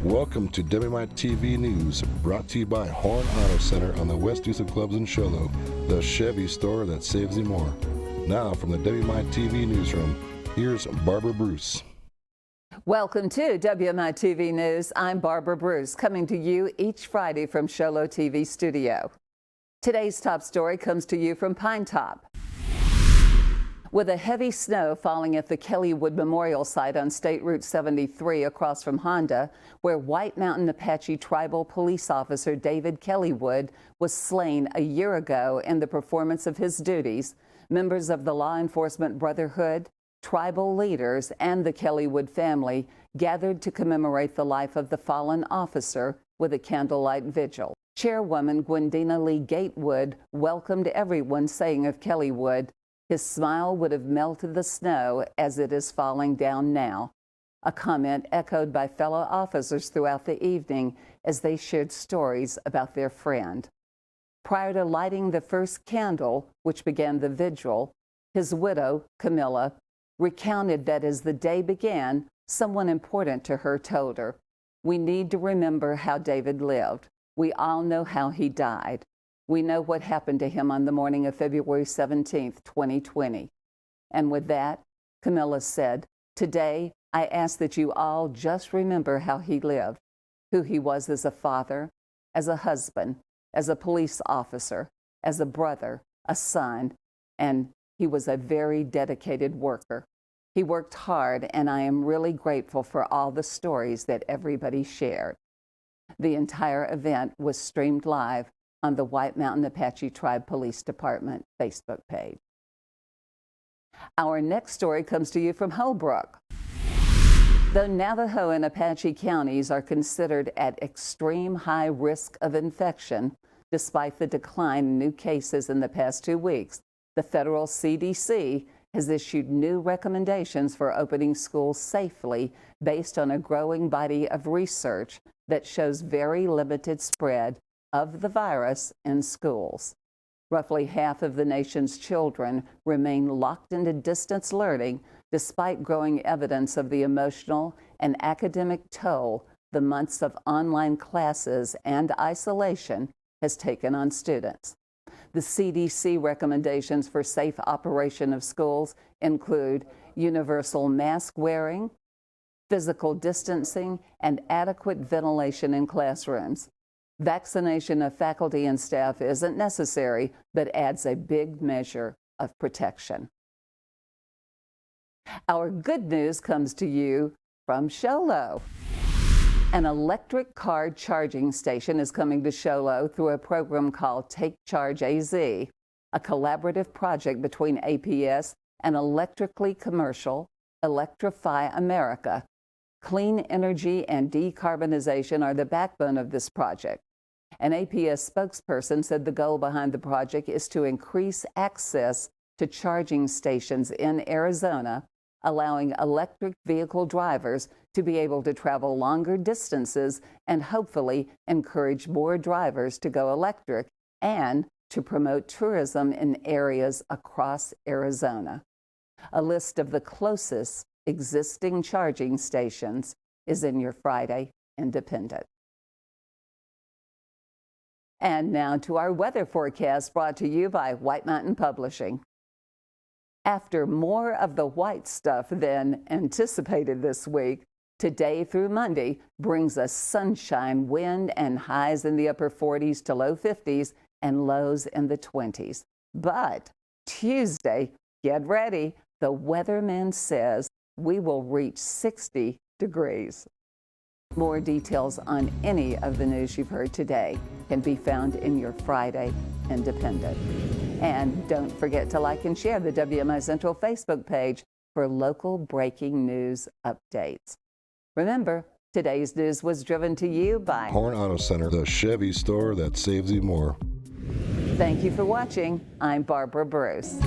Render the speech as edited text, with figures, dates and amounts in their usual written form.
Welcome to WMITV News, brought to you by Horn Auto Center on the West Use of Clubs in Show Low, the Chevy store that saves you more. Now from the WMITV Newsroom, here's Barbara Bruce. Welcome to WMITV News. I'm Barbara Bruce, coming to you each Friday from Show Low TV studio. Today's top story comes to you from Pine Top. With a heavy snow falling at the Kellywood Memorial Site on State Route 73 across from Honda, where White Mountain Apache Tribal Police Officer David Kellywood was slain a year ago in the performance of his duties, members of the Law Enforcement Brotherhood, tribal leaders, and the Kellywood family gathered to commemorate the life of the fallen officer with a candlelight vigil. Chairwoman Gwendina Lee Gatewood welcomed everyone, saying of Kellywood, "His smile would have melted the snow as it is falling down now," a comment echoed by fellow officers throughout the evening as they shared stories about their friend. Prior to lighting the first candle, which began the vigil, his widow, Camilla, recounted that as the day began, someone important to her told her, "We need to remember how David lived. We all know how he died. We know what happened to him on the morning of February 17th, 2020. And with that, Camilla said, "Today, I ask that you all just remember how he lived, who he was as a father, as a husband, as a police officer, as a brother, a son, and he was a very dedicated worker. He worked hard, and I am really grateful for all the stories that everybody shared." The entire event was streamed live on the White Mountain Apache Tribe Police Department Facebook page. Our next story comes to you from Holbrook. Though Navajo and Apache counties are considered at extreme high risk of infection, despite the decline in new cases in the past 2 weeks, the federal CDC has issued new recommendations for opening schools safely based on a growing body of research that shows very limited spread of the virus in schools. Roughly half of the nation's children remain locked into distance learning despite growing evidence of the emotional and academic toll the months of online classes and isolation has taken on students. The CDC recommendations for safe operation of schools include universal mask wearing, physical distancing, and adequate ventilation in classrooms. Vaccination of faculty and staff isn't necessary, but adds a big measure of protection. Our good news comes to you from Show Low. An electric car charging station is coming to Show Low through a program called Take Charge AZ, a collaborative project between APS and Electrically Commercial, Electrify America. Clean energy and decarbonization are the backbone of this project. An APS spokesperson said the goal behind the project is to increase access to charging stations in Arizona, allowing electric vehicle drivers to be able to travel longer distances and hopefully encourage more drivers to go electric and to promote tourism in areas across Arizona. A list of the closest existing charging stations is in your Friday Independent. And now to our weather forecast, brought to you by White Mountain Publishing. After more of the white stuff than anticipated this week, today through Monday brings us sunshine, wind, and highs in the upper 40s to low 50s and lows in the 20s. But Tuesday, get ready. The weatherman says we will reach 60 degrees. More details on any of the news you've heard today can be found in your Friday Independent. And don't forget to like and share the WMI Central Facebook page for local breaking news updates. Remember, today's news was driven to you by Horn Auto Center, the Chevy store that saves you more. Thank you for watching. I'm Barbara Bruce.